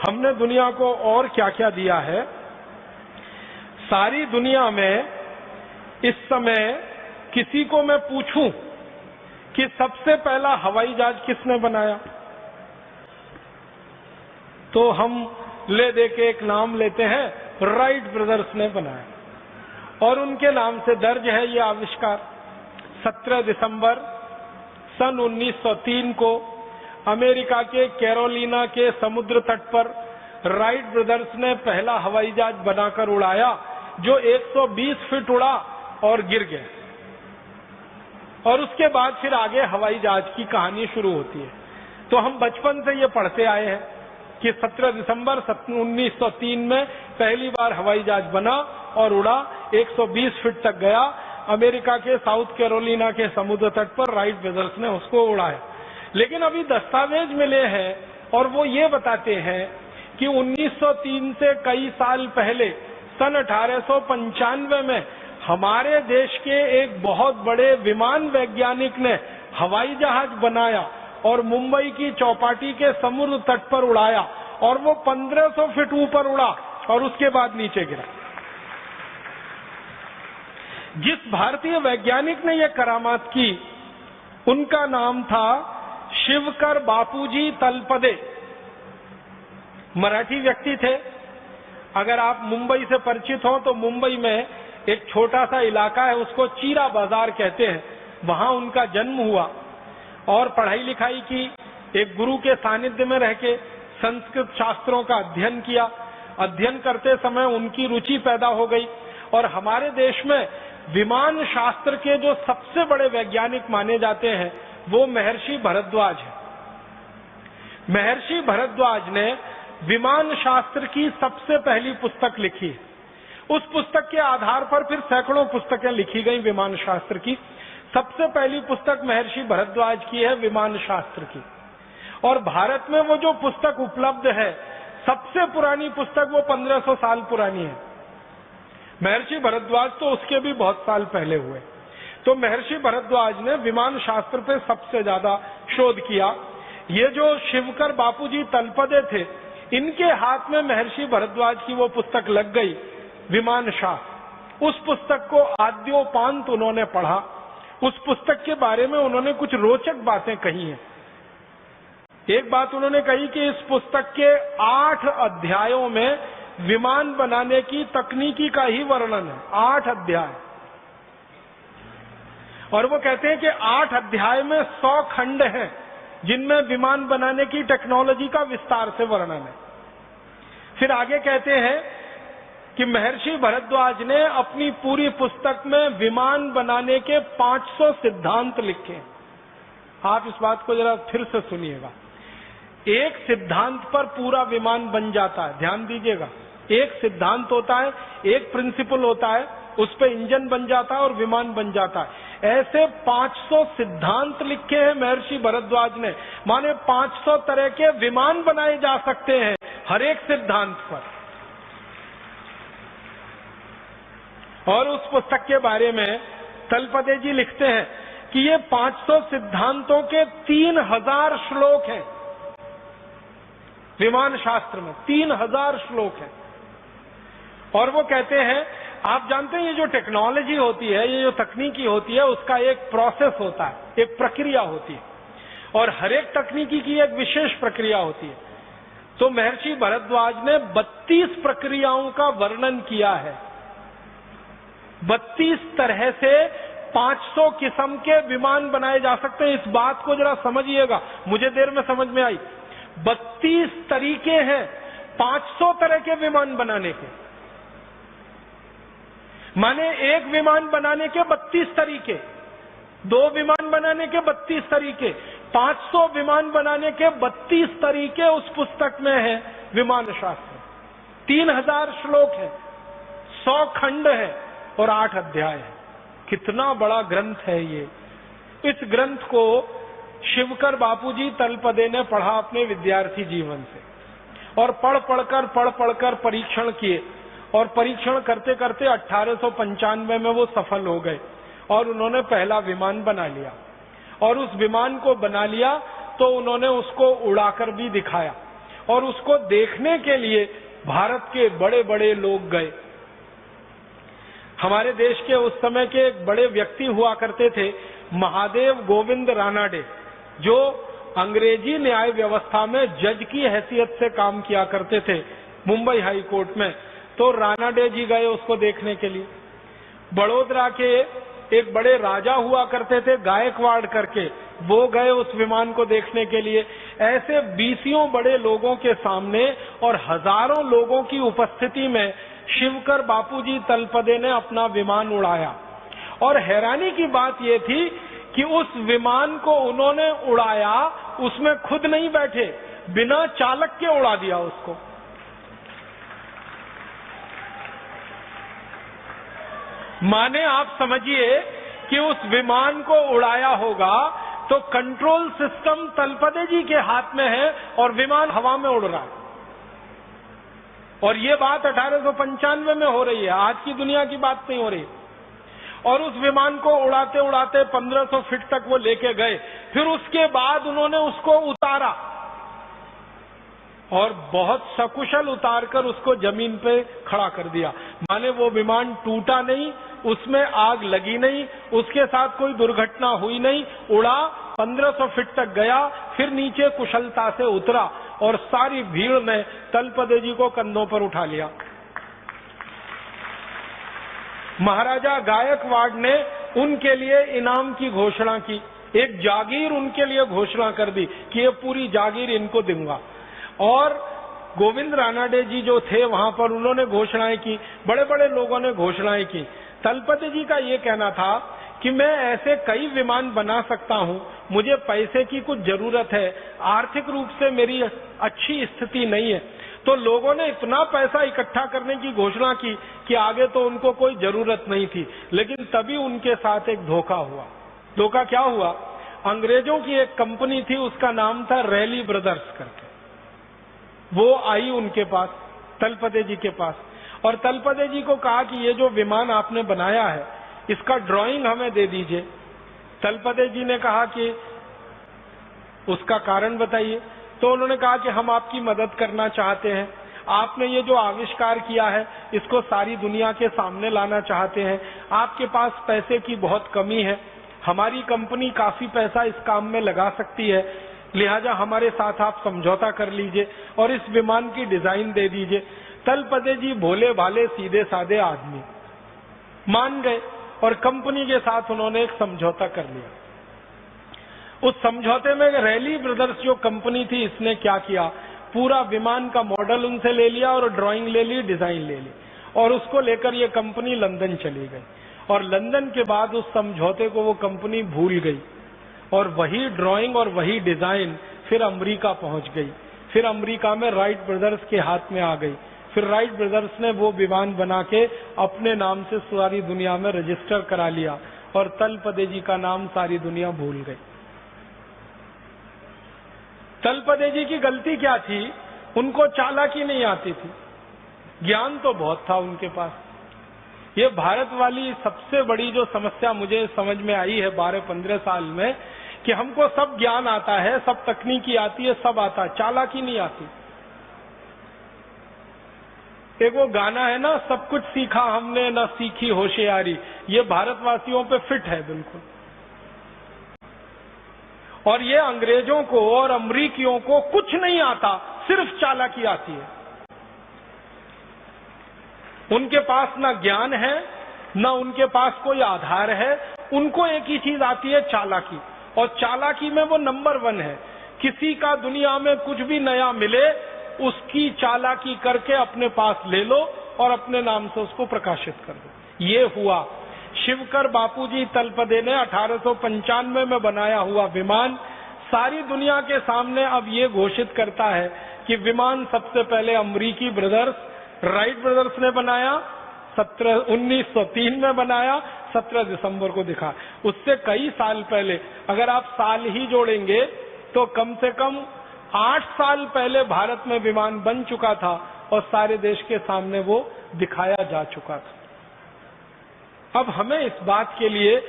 हमने दुनिया को और क्या क्या दिया है। सारी दुनिया में इस समय किसी को मैं पूछूं कि सबसे पहला हवाई जहाज किसने बनाया, तो हम ले दे के एक नाम लेते हैं, राइट ब्रदर्स ने बनाया और उनके नाम से दर्ज है ये आविष्कार। 17 दिसंबर सन 1903 को अमेरिका के कैरोलिना के समुद्र तट पर राइट ब्रदर्स ने पहला हवाई जहाज बनाकर उड़ाया, जो 120 फीट उड़ा और गिर गया। और उसके बाद फिर आगे हवाई जहाज की कहानी शुरू होती है। तो हम बचपन से ये पढ़ते आए हैं कि 17 दिसंबर 1903 में पहली बार हवाई जहाज बना और उड़ा, 120 फीट तक गया। अमेरिका के साउथ कैरोलिना के समुद्र तट पर राइट ब्रदर्स ने उसको उड़ाया। लेकिन अभी दस्तावेज मिले हैं और वो ये बताते हैं कि 1903 से कई साल पहले सन 1895 में हमारे देश के एक बहुत बड़े विमान वैज्ञानिक ने हवाई जहाज बनाया और मुंबई की चौपाटी के समुद्र तट पर उड़ाया और वो 1500 फीट ऊपर उड़ा और उसके बाद नीचे गिरा। जिस भारतीय वैज्ञानिक ने यह करामात की उनका नाम था शिवकर बापूजी तलपदे। मराठी व्यक्ति थे। अगर आप मुंबई से परिचित हो तो मुंबई में एक छोटा सा इलाका है, उसको चीरा बाजार कहते हैं। वहां उनका जन्म हुआ और पढ़ाई लिखाई की। एक गुरु के सानिध्य में रह के संस्कृत शास्त्रों का अध्ययन किया। अध्ययन करते समय उनकी रुचि पैदा हो गई और हमारे देश में विमान शास्त्र के जो सबसे बड़े वैज्ञानिक माने जाते हैं वो महर्षि भारद्वाज है। महर्षि भारद्वाज ने विमान शास्त्र की सबसे पहली पुस्तक लिखी है। उस पुस्तक के आधार पर फिर सैकड़ों पुस्तकें लिखी गई विमान शास्त्र की। सबसे पहली पुस्तक महर्षि भारद्वाज की है विमान शास्त्र की। और भारत में वो जो पुस्तक उपलब्ध है, सबसे पुरानी पुस्तक वो 1500 साल पुरानी है। महर्षि भारद्वाज तो उसके भी बहुत साल पहले हुए। तो महर्षि भारद्वाज ने विमान शास्त्र पे सबसे ज्यादा शोध किया। ये जो शिवकर बापूजी तलपदे थे, इनके हाथ में महर्षि भारद्वाज की वो पुस्तक लग गई, विमान शास्त्र। उस पुस्तक को आद्योपांत उन्होंने पढ़ा। उस पुस्तक के बारे में उन्होंने कुछ रोचक बातें कही हैं। एक बात उन्होंने कही कि इस पुस्तक के 8 अध्यायों में विमान बनाने की तकनीकी का ही वर्णन है। 8 अध्याय। और वो कहते हैं कि 8 अध्याय में 100 खंड हैं जिनमें विमान बनाने की टेक्नोलॉजी का विस्तार से वर्णन है। फिर आगे कहते हैं कि महर्षि भारद्वाज ने अपनी पूरी पुस्तक में विमान बनाने के 500 सिद्धांत लिखे। आप इस बात को जरा फिर से सुनिएगा। एक सिद्धांत पर पूरा विमान बन जाता है। ध्यान दीजिएगा, एक सिद्धांत होता है, एक प्रिंसिपल होता है, उस पर इंजन बन जाता है और विमान बन जाता है। ऐसे 500 सिद्धांत लिखे हैं महर्षि भारद्वाज ने। माने 500 तरह के विमान बनाए जा सकते हैं हर एक सिद्धांत पर। और उस पुस्तक के बारे में तलपदे जी लिखते हैं कि ये 500 सिद्धांतों के 3000 श्लोक हैं। विमान शास्त्र में 3000 श्लोक हैं। और वो कहते हैं, आप जानते हैं ये जो टेक्नोलॉजी होती है, ये जो तकनीकी होती है, उसका एक प्रोसेस होता है, एक प्रक्रिया होती है और हर एक तकनीकी की एक विशेष प्रक्रिया होती है। तो महर्षि भारद्वाज ने 32 प्रक्रियाओं का वर्णन किया है। 32 तरह से 500 किस्म के विमान बनाए जा सकते हैं। इस बात को जरा समझिएगा, मुझे देर में समझ में आई। 32 तरीके हैं 500 तरह के विमान बनाने के। माने एक विमान बनाने के 32 तरीके, 2 विमान बनाने के 32 तरीके, 500 विमान बनाने के 32 तरीके उस पुस्तक में है विमान शास्त्र। 3000 श्लोक है, 100 खंड है और 8 अध्याय है। कितना बड़ा ग्रंथ है ये। इस ग्रंथ को शिवकर बापूजी तलपदे ने पढ़ा अपने विद्यार्थी जीवन से और पढ़ पढ़कर परीक्षण किए और परीक्षण करते करते 1895 में वो सफल हो गए और उन्होंने पहला विमान बना लिया। और उस विमान को बना लिया तो उन्होंने उसको उड़ाकर भी दिखाया और उसको देखने के लिए भारत के बड़े बड़े लोग गए। हमारे देश के उस समय के एक बड़े व्यक्ति हुआ करते थे, महादेव गोविंद रानाडे, जो अंग्रेजी न्याय व्यवस्था में जज की हैसियत से काम किया करते थे मुंबई हाई कोर्ट में। तो रानाडे जी गए उसको देखने के लिए। बड़ोदरा के एक बड़े राजा हुआ करते थे गायकवाड़ करके, वो गए उस विमान को देखने के लिए। ऐसे 20 बड़े लोगों के सामने और हजारों लोगों की उपस्थिति में शिवकर बापूजी तलपदे ने अपना विमान उड़ाया। और हैरानी की बात यह थी कि उस विमान को उन्होंने उड़ाया, उसमें खुद नहीं बैठे, बिना चालक के उड़ा दिया उसको। माने आप समझिए कि उस विमान को उड़ाया होगा तो कंट्रोल सिस्टम तलपदे जी के हाथ में है और विमान हवा में उड़ रहा है। और ये बात 1895 में हो रही है, आज की दुनिया की बात नहीं हो रही। और उस विमान को उड़ाते उड़ाते 1500 फीट तक वो लेके गए। फिर उसके बाद उन्होंने उसको उतारा और बहुत सकुशल उतारकर उसको जमीन पे खड़ा कर दिया। माने वो विमान टूटा नहीं, उसमें आग लगी नहीं, उसके साथ कोई दुर्घटना हुई नहीं, उड़ा 1500 फीट तक गया, फिर नीचे कुशलता से उतरा और सारी भीड़ ने तलपदे जी को कंधों पर उठा लिया। महाराजा गायकवाड़ ने उनके लिए इनाम की घोषणा की, एक जागीर उनके लिए घोषणा कर दी कि ये पूरी जागीर इनको दूंगा। और गोविंद रानाडे जी जो थे वहां पर, उन्होंने घोषणाएं की, बड़े बड़े लोगों ने घोषणाएं की। तलपदे जी का ये कहना था कि मैं ऐसे कई विमान बना सकता हूं, मुझे पैसे की कुछ जरूरत है, आर्थिक रूप से मेरी अच्छी स्थिति नहीं है। तो लोगों ने इतना पैसा इकट्ठा करने की घोषणा की कि आगे तो उनको कोई जरूरत नहीं थी। लेकिन तभी उनके साथ एक धोखा हुआ। धोखा क्या हुआ? अंग्रेजों की एक कंपनी थी, उसका नाम था रैली ब्रदर्स करके। वो आई उनके पास, तलपदे जी के पास, और तलपदे जी को कहा कि ये जो विमान आपने बनाया है इसका ड्राइंग हमें दे दीजिए। तलपदे जी ने कहा कि उसका कारण बताइए। तो उन्होंने कहा कि हम आपकी मदद करना चाहते हैं, आपने ये जो आविष्कार किया है इसको सारी दुनिया के सामने लाना चाहते हैं, आपके पास पैसे की बहुत कमी है, हमारी कंपनी काफी पैसा इस काम में लगा सकती है, लिहाजा हमारे साथ आप समझौता कर लीजिए और इस विमान की डिजाइन दे दीजिए। तलपदे जी भोले भाले सीधे साधे आदमी मान गए और कंपनी के साथ उन्होंने एक समझौता कर लिया। उस समझौते में रैली ब्रदर्स जो कंपनी थी, इसने क्या किया, पूरा विमान का मॉडल उनसे ले लिया और ड्राइंग ले ली, डिजाइन ले ली, और उसको लेकर ये कंपनी लंदन चली गई। और लंदन के बाद उस समझौते को वो कंपनी भूल गई और वही ड्राइंग और वही डिजाइन फिर अमेरिका पहुंच गई। फिर अमेरिका में राइट ब्रदर्स के हाथ में आ गई। फिर राइट ब्रदर्स ने वो विमान बना के अपने नाम से सारी दुनिया में रजिस्टर करा लिया और तलपदे जी का नाम सारी दुनिया भूल गई। तलपदे जी की गलती क्या थी? उनको चालाकी नहीं आती थी, ज्ञान तो बहुत था उनके पास। ये भारत वाली सबसे बड़ी जो समस्या मुझे समझ में आई है 12-15 साल में, कि हमको सब ज्ञान आता है, सब तकनीकी आती है, सब आता है, चालाकी नहीं आती। एक वो गाना है ना, सब कुछ सीखा हमने न सीखी होशियारी, ये भारतवासियों पे फिट है बिल्कुल। और ये अंग्रेजों को और अमरीकियों को कुछ नहीं आता, सिर्फ चालाकी आती है। उनके पास ना ज्ञान है, ना उनके पास कोई आधार है, उनको एक ही चीज आती है, चालाकी। और चालाकी में वो नंबर 1 है। किसी का दुनिया में कुछ भी नया मिले, उसकी चालाकी करके अपने पास ले लो और अपने नाम से उसको प्रकाशित कर दो। ये हुआ। शिवकर बापूजी तलपदे ने 1895 में बनाया हुआ विमान सारी दुनिया के सामने अब ये घोषित करता है कि विमान सबसे पहले अमरीकी ब्रदर्स राइट ब्रदर्स ने बनाया, 1903 में बनाया, 17 दिसंबर को दिखा। उससे कई साल पहले, अगर आप साल ही जोड़ेंगे तो कम से कम 8 साल पहले भारत में विमान बन चुका था और सारे देश के सामने वो दिखाया जा चुका था। अब हमें इस बात के लिए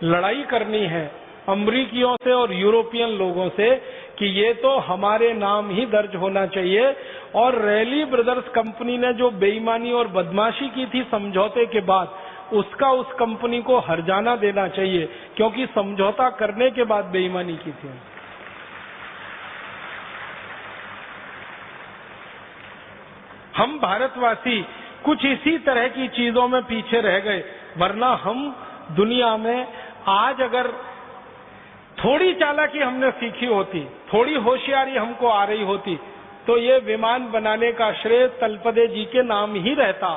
लड़ाई करनी है अमरीकियों से और यूरोपियन लोगों से कि ये तो हमारे नाम ही दर्ज होना चाहिए। और रैली ब्रदर्स कंपनी ने जो बेईमानी और बदमाशी की थी समझौते के बाद, उसका उस कंपनी को हर्जाना देना चाहिए, क्योंकि समझौता करने के बाद बेईमानी की थी। हम भारतवासी कुछ इसी तरह की चीजों में पीछे रह गए, वरना हम दुनिया में आज अगर थोड़ी चालाकी हमने सीखी होती, थोड़ी होशियारी हमको आ रही होती, तो ये विमान बनाने का श्रेय तलपदे जी के नाम ही रहता।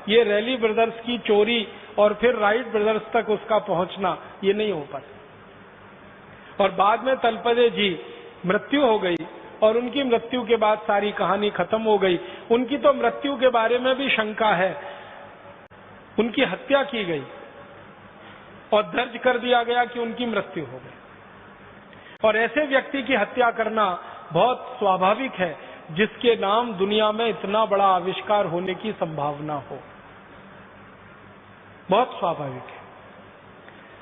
ये रैली ब्रदर्स की चोरी और फिर राइट ब्रदर्स तक उसका पहुंचना ये नहीं हो पाता। और बाद में तलपदे जी मृत्यु हो गई और उनकी मृत्यु के बाद सारी कहानी खत्म हो गई। उनकी तो मृत्यु के बारे में भी शंका है, उनकी हत्या की गई और दर्ज कर दिया गया कि उनकी मृत्यु हो गई। और ऐसे व्यक्ति की हत्या करना बहुत स्वाभाविक है जिसके नाम दुनिया में इतना बड़ा आविष्कार होने की संभावना हो, बहुत स्वाभाविक है।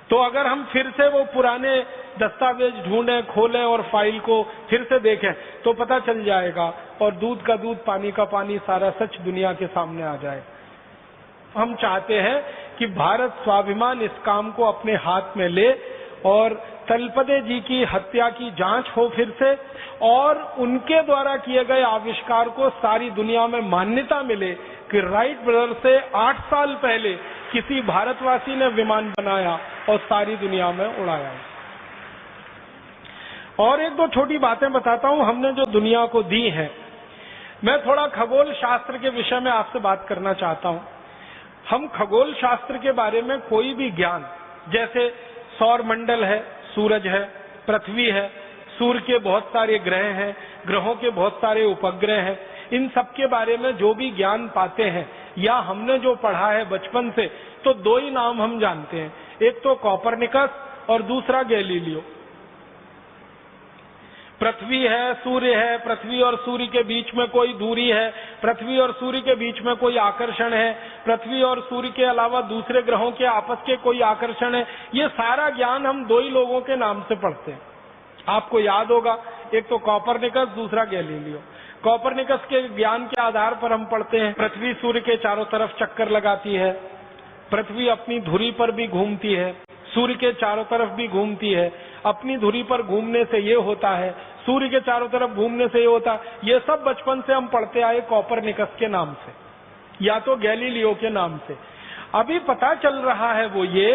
तो अगर हम फिर से वो पुराने दस्तावेज ढूंढें, खोलें और फाइल को फिर से देखें तो पता चल जाएगा और दूध का दूध पानी का पानी सारा सच दुनिया के सामने आ जाए। हम चाहते हैं कि भारत स्वाभिमान इस काम को अपने हाथ में ले और तलपदे जी की हत्या की जांच हो फिर से, और उनके द्वारा किए गए आविष्कार को सारी दुनिया में मान्यता मिले कि राइट ब्रदर से 8 साल पहले किसी भारतवासी ने विमान बनाया और सारी दुनिया में उड़ाया। और एक दो छोटी बातें बताता हूं हमने जो दुनिया को दी हैं। मैं थोड़ा खगोल शास्त्र के विषय में आपसे बात करना चाहता हूं। हम खगोल शास्त्र के बारे में कोई भी ज्ञान, जैसे सौर मंडल है, सूरज है, पृथ्वी है, सूर्य के बहुत सारे ग्रह हैं, ग्रहों के बहुत सारे उपग्रह हैं, इन सब के बारे में जो भी ज्ञान पाते हैं या हमने जो पढ़ा है बचपन से, तो दो ही नाम हम जानते हैं, एक तो कॉपरनिकस और दूसरा गैलीलियो। पृथ्वी है, सूर्य है, पृथ्वी और सूर्य के बीच में कोई दूरी है, पृथ्वी और सूर्य के बीच में कोई आकर्षण है, पृथ्वी और सूर्य के अलावा दूसरे ग्रहों के आपस के कोई आकर्षण है, ये सारा ज्ञान हम दो ही लोगों के नाम से पढ़ते हैं। आपको याद होगा, एक तो कॉपरनिकस, दूसरा गैलीलियो। कॉपरनिकस के ज्ञान के आधार पर हम पढ़ते हैं पृथ्वी सूर्य के चारों तरफ चक्कर लगाती है, पृथ्वी अपनी धुरी पर भी घूमती है, सूर्य के चारों तरफ भी घूमती है। अपनी धुरी पर घूमने से ये होता है, सूर्य के चारों तरफ घूमने से ये होता है। ये सब बचपन से हम पढ़ते आए कॉपरनिकस के नाम से या तो गैलीलियो के नाम से। अभी पता चल रहा है वो ये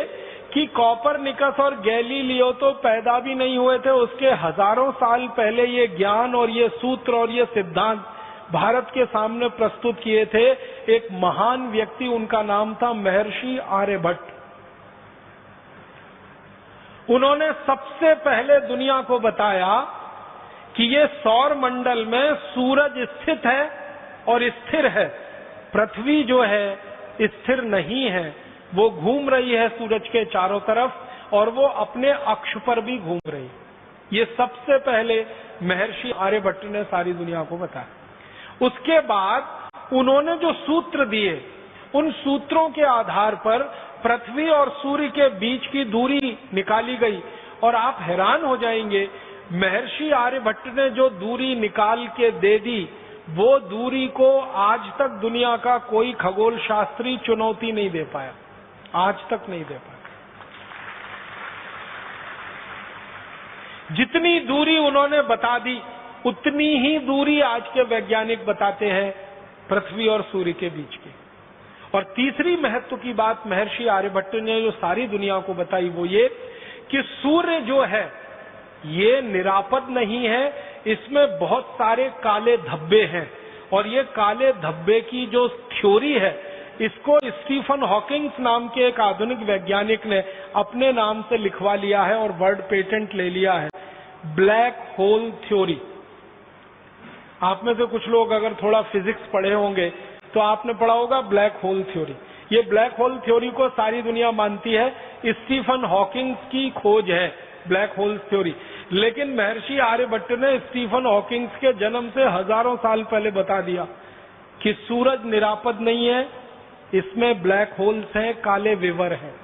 कि कॉपरनिकस और गैलीलियो तो पैदा भी नहीं हुए थे, उसके हजारों साल पहले ये ज्ञान और ये सूत्र और ये सिद्धांत भारत के सामने प्रस्तुत किए थे एक महान व्यक्ति, उनका नाम था महर्षि आर्यभट्ट। उन्होंने सबसे पहले दुनिया को बताया कि ये सौर मंडल में सूरज स्थित है और स्थिर है, पृथ्वी जो है स्थिर नहीं है, वो घूम रही है सूरज के चारों तरफ और वो अपने अक्ष पर भी घूम रही है। ये सबसे पहले महर्षि आर्यभट्ट ने सारी दुनिया को बताया। उसके बाद उन्होंने जो सूत्र दिए, उन सूत्रों के आधार पर पृथ्वी और सूर्य के बीच की दूरी निकाली गई और आप हैरान हो जाएंगे, महर्षि आर्यभट्ट ने जो दूरी निकाल के दे दी, वो दूरी को आज तक दुनिया का कोई खगोल शास्त्री चुनौती नहीं दे पाया, आज तक नहीं दे पाया। जितनी दूरी उन्होंने बता दी, उतनी ही दूरी आज के वैज्ञानिक बताते हैं पृथ्वी और सूर्य के बीच की। और तीसरी महत्व की बात महर्षि आर्यभट्ट ने जो सारी दुनिया को बताई वो ये कि सूर्य जो है ये निरापद नहीं है, इसमें बहुत सारे काले धब्बे हैं और ये काले धब्बे की जो थ्योरी है, इसको स्टीफन हॉकिंग्स नाम के एक आधुनिक वैज्ञानिक ने अपने नाम से लिखवा लिया है और वर्ल्ड पेटेंट ले लिया है, ब्लैक होल थ्योरी। आप में से कुछ लोग अगर थोड़ा फिजिक्स पढ़े होंगे तो आपने पढ़ा होगा ब्लैक होल थ्योरी। ये ब्लैक होल थ्योरी को सारी दुनिया मानती है, स्टीफन हॉकिंग्स की खोज है ब्लैक होल थ्योरी। लेकिन महर्षि आर्यभट्ट ने स्टीफन हॉकिंग्स के जन्म से हजारों साल पहले बता दिया कि सूरज निरापद नहीं है, इसमें ब्लैक होल्स हैं, काले विवर हैं,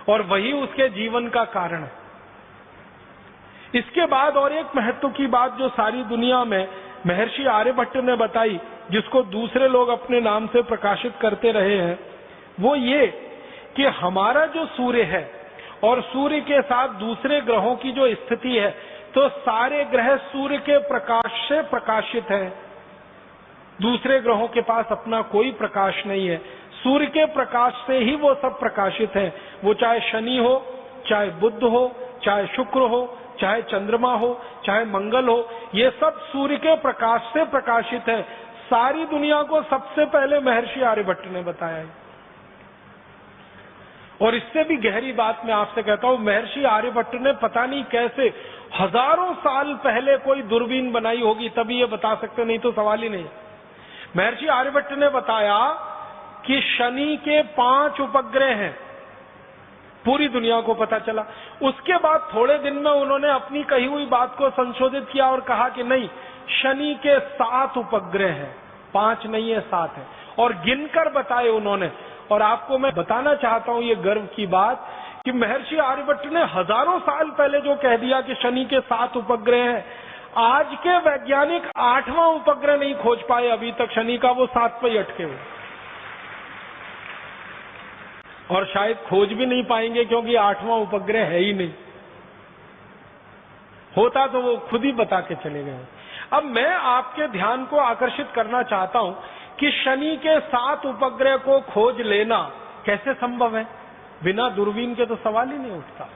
और वही उसके जीवन का कारण है। इसके बाद और एक महत्व की बात जो सारी दुनिया में महर्षि आर्यभट्ट ने बताई, जिसको दूसरे लोग अपने नाम से प्रकाशित करते रहे हैं, वो ये कि हमारा जो सूर्य है और सूर्य के साथ दूसरे ग्रहों की जो स्थिति है, तो सारे ग्रह सूर्य के प्रकाश से प्रकाशित हैं। दूसरे ग्रहों के पास अपना कोई प्रकाश नहीं है, सूर्य के प्रकाश से ही वो सब प्रकाशित हैं। वो चाहे शनि हो, चाहे बुध हो, चाहे शुक्र हो, चाहे चंद्रमा हो, चाहे मंगल हो, ये सब सूर्य के प्रकाश से प्रकाशित है। सारी दुनिया को सबसे पहले महर्षि आर्यभट्ट ने बताया है। और इससे भी गहरी बात मैं आपसे कहता हूं, महर्षि आर्यभट्ट ने पता नहीं कैसे हजारों साल पहले कोई दूरबीन बनाई होगी, तभी ये बता सकते, नहीं तो सवाल ही नहीं। महर्षि आर्यभट्ट ने बताया कि शनि के 5 उपग्रह हैं, पूरी दुनिया को पता चला। उसके बाद थोड़े दिन में उन्होंने अपनी कही हुई बात को संशोधित किया और कहा कि नहीं, शनि के 7 उपग्रह हैं, 5 नहीं है 7 है, और गिनकर बताए उन्होंने। और आपको मैं बताना चाहता हूं ये गर्व की बात कि महर्षि आर्यभट्ट ने हजारों साल पहले जो कह दिया कि शनि के 7 उपग्रह हैं, आज के वैज्ञानिक 8वां उपग्रह नहीं खोज पाए अभी तक शनि का, वो 7 पे ही अटके हुए, और शायद खोज भी नहीं पाएंगे क्योंकि 8वां उपग्रह है ही नहीं। होता तो वो खुद ही बता के चले गए। अब मैं आपके ध्यान को आकर्षित करना चाहता हूं कि शनि के 7 उपग्रह को खोज लेना कैसे संभव है। बिना दूरबीन के तो सवाल ही नहीं उठता,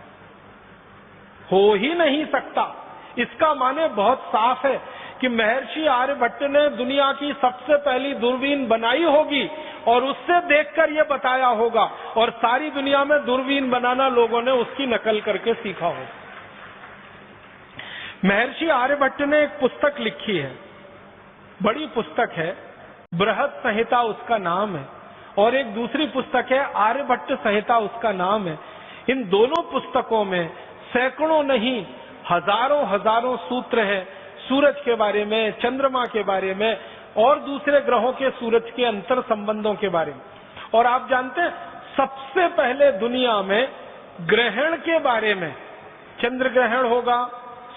हो ही नहीं सकता। इसका माने बहुत साफ है कि महर्षि आर्यभट्ट ने दुनिया की सबसे पहली दूरबीन बनाई होगी और उससे देखकर यह बताया होगा, और सारी दुनिया में दूरबीन बनाना लोगों ने उसकी नकल करके सीखा होगा। महर्षि आर्यभट्ट ने एक पुस्तक लिखी है, बड़ी पुस्तक है, बृहद संहिता उसका नाम है, और एक दूसरी पुस्तक है आर्यभट्ट संहिता उसका नाम है। इन दोनों पुस्तकों में सैकड़ों नहीं हजारों सूत्र हैं सूरज के बारे में, चंद्रमा के बारे में, और दूसरे ग्रहों के सूरज के अंतर संबंधों के बारे में। और आप जानते हैं, सबसे पहले दुनिया में ग्रहण के बारे में, चंद्र ग्रहण होगा,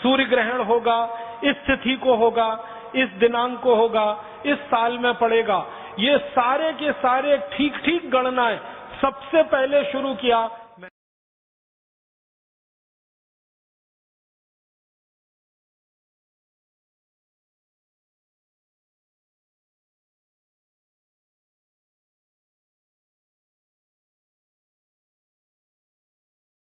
सूर्य ग्रहण होगा, इस तिथि को होगा, इस दिनांक को होगा, इस साल में पड़ेगा, ये सारे के सारे ठीक ठीक गणनाएं सबसे पहले शुरू किया